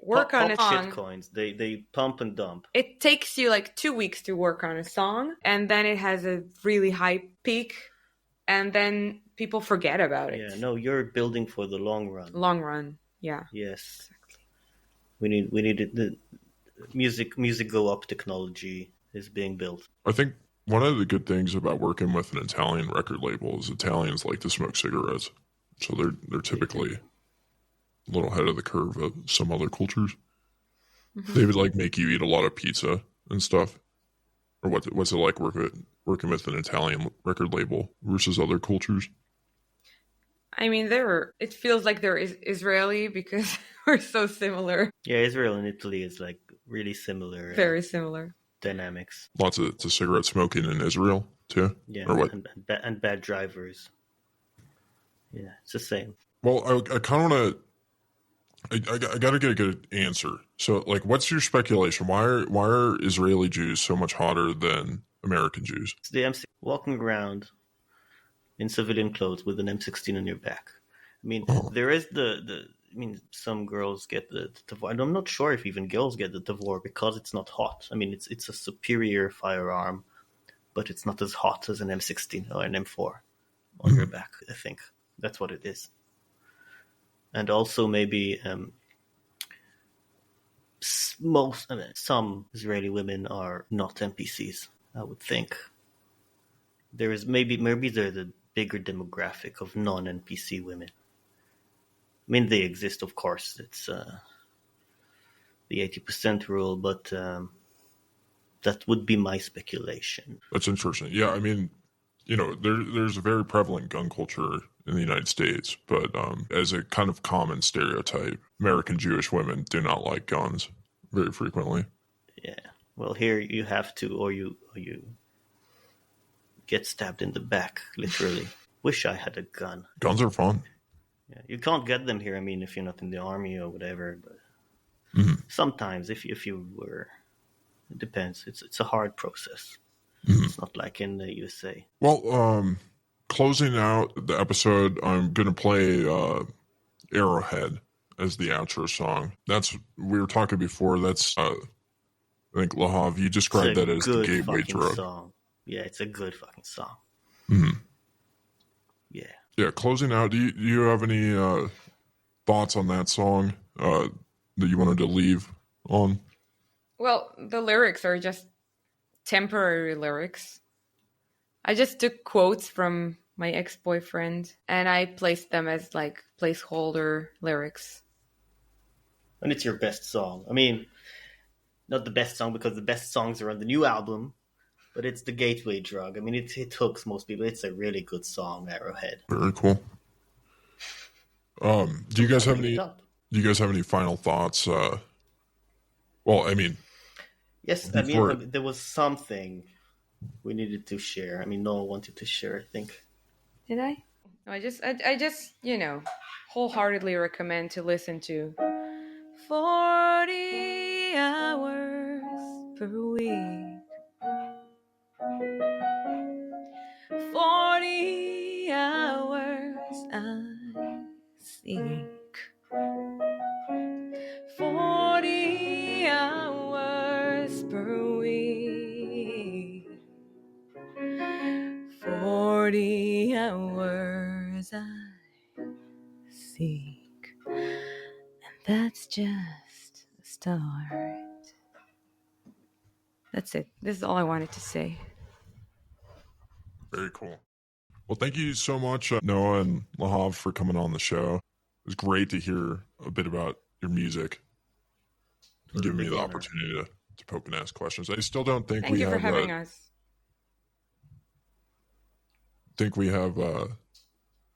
work on a Pop song. shit coins. They pump and dump. It takes you like 2 weeks to work on a song, and then it has a really high peak, and then people forget about it. Yeah, no, you're building for the long run. Long run, yeah. Yes. We need the music go up technology is being built. I think one of the good things about working with an Italian record label is Italians like to smoke cigarettes, so they're typically a little ahead of the curve of some other cultures. They would like make you eat a lot of pizza and stuff. Or what's it like working with an Italian record label versus other cultures? I mean, it feels like they're Israeli because we're so similar. Yeah, Israel and Italy is like really similar. Very similar. Dynamics. Lots of cigarette smoking in Israel too. Yeah, or what? And bad drivers. Yeah, it's the same. Well, I kind of want to. I got to get a good answer. So, like, what's your speculation? Why are Israeli Jews so much hotter than American Jews? It's the M16 walking around in civilian clothes with an M16 on your back. I mean, there is I mean, some girls get the Tavor, and I'm not sure if even girls get the Tavor because it's not hot. I mean, it's a superior firearm, but it's not as hot as an M16 or an M4 on your back. I think that's what it is. And also maybe some Israeli women are not NPCs. I would think there is maybe there's a bigger demographic of non-NPC women. I mean, they exist, of course. It's the 80% rule, but that would be my speculation. That's interesting. Yeah, I mean, there's a very prevalent gun culture in the United States, but as a kind of common stereotype, American Jewish women do not like guns very frequently. Yeah. Well, here you have to, or you get stabbed in the back, literally. Wish I had a gun. Guns are fun. Yeah, you can't get them here. I mean, if you're not in the army or whatever, but sometimes if you were, it depends. It's a hard process. It's not like in the USA. Well, closing out the episode, I'm going to play Arrowhead as the outro song. We were talking before, that's, I think, Lahav, you described that as the gateway drug. Song. Yeah, it's a good fucking song. Yeah. Yeah, closing out, do you have any thoughts on that song that you wanted to leave on? Well, the lyrics are just temporary lyrics. I just took quotes from my ex-boyfriend and I placed them as like placeholder lyrics. And it's your best song. I mean, not the best song because the best songs are on the new album, but it's the gateway drug. I mean, it hooks most people. It's a really good song, Arrowhead. Very cool. Do you guys have any final thoughts? Well, I mean, yes. I mean, there was something we needed to share. I mean, Noah wanted to share, I think. Did I? No, I just wholeheartedly recommend to listen to 40 hours per week. 40 hours I seek. 40 hours per week. 40 hours I seek. And that's just a start. That's it. This is all I wanted to say. Very cool. Well, thank you so much, Noah and Lahav, for coming on the show. It was great to hear a bit about your music and giving me the opportunity to poke and ask questions. I still don't think Thank you for having us. I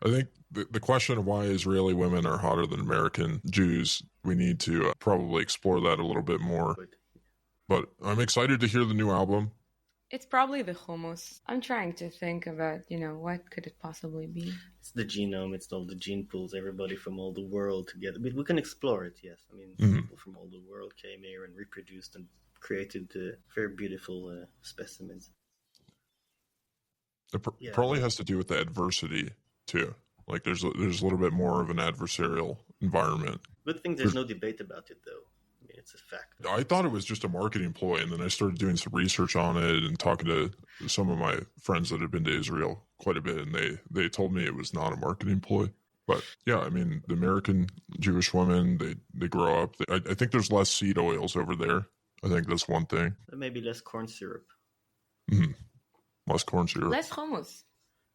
think the question of why Israeli women are hotter than American Jews, we need to probably explore that a little bit more. But I'm excited to hear the new album. It's probably the hummus. I'm trying to think about, what could it possibly be? It's the genome. It's all the gene pools. Everybody from all the world together. We can explore it, yes. I mean, people from all the world came here and reproduced and created very beautiful specimens. It probably has to do with the adversity too. Like there's a little bit more of an adversarial environment. Good thing there's no debate about it, though. I mean, it's a fact. I thought it was just a marketing ploy, and then I started doing some research on it and talking to some of my friends that had been to Israel quite a bit, and they told me it was not a marketing ploy. But yeah, I mean, the American Jewish women, they grow up. I think there's less seed oils over there. I think that's one thing. And maybe less corn syrup. Mm-hmm. Less corn syrup. Less hummus.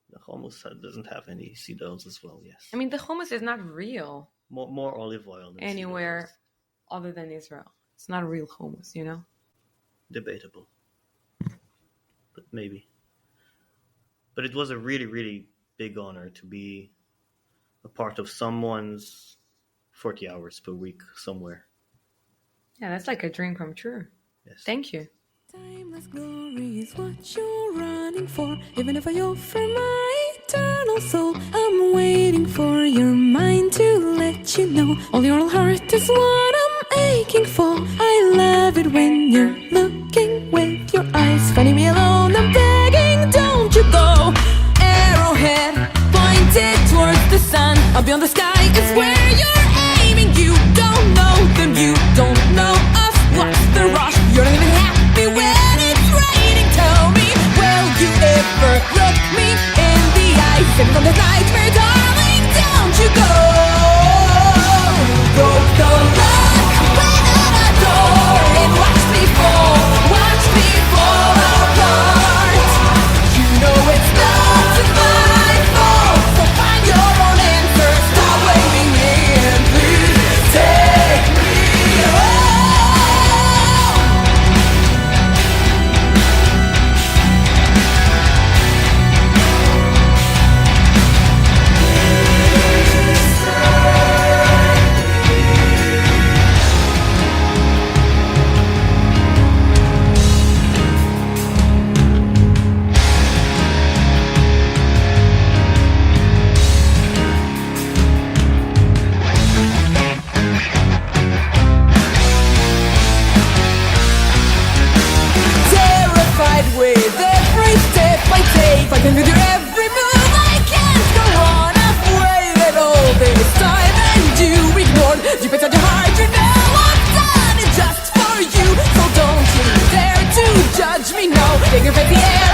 The hummus doesn't have any seed oils as well, yes. I mean, the hummus is not real More olive oil than anywhere other than Israel. It's not real hummus, you know? Debatable. But maybe. But it was a really, really big honor to be a part of someone's 40 hours per week somewhere. Yeah, that's like a dream come true. Yes. Thank you. Timeless glory is what you're running for. Even if I offer my eternal soul, I'm waiting for your mind to let you know all your heart is what I'm aching for. I love it when you're looking with your eyes, finding me alone. I'm begging, don't you go. Arrowhead pointed towards the sun. Up beyond the sky is where you're aiming. You don't know them, you don't know us. What's the rush? You're not even happy when it's raining. Tell me, will you ever look me in the eyes? And from this nightmare, darling, don't you go. Broke the lock, went out a door, and watch me fall apart. You know it's not my fault, so find your own answer. Stop waiting in, please take me home. Terrified with every step I take, fighting with your every move, I can't go on. I've waited all this time and you ignored. Deep inside your heart, you know I've done it just for you. So don't you dare to judge me now. Take your face, the air.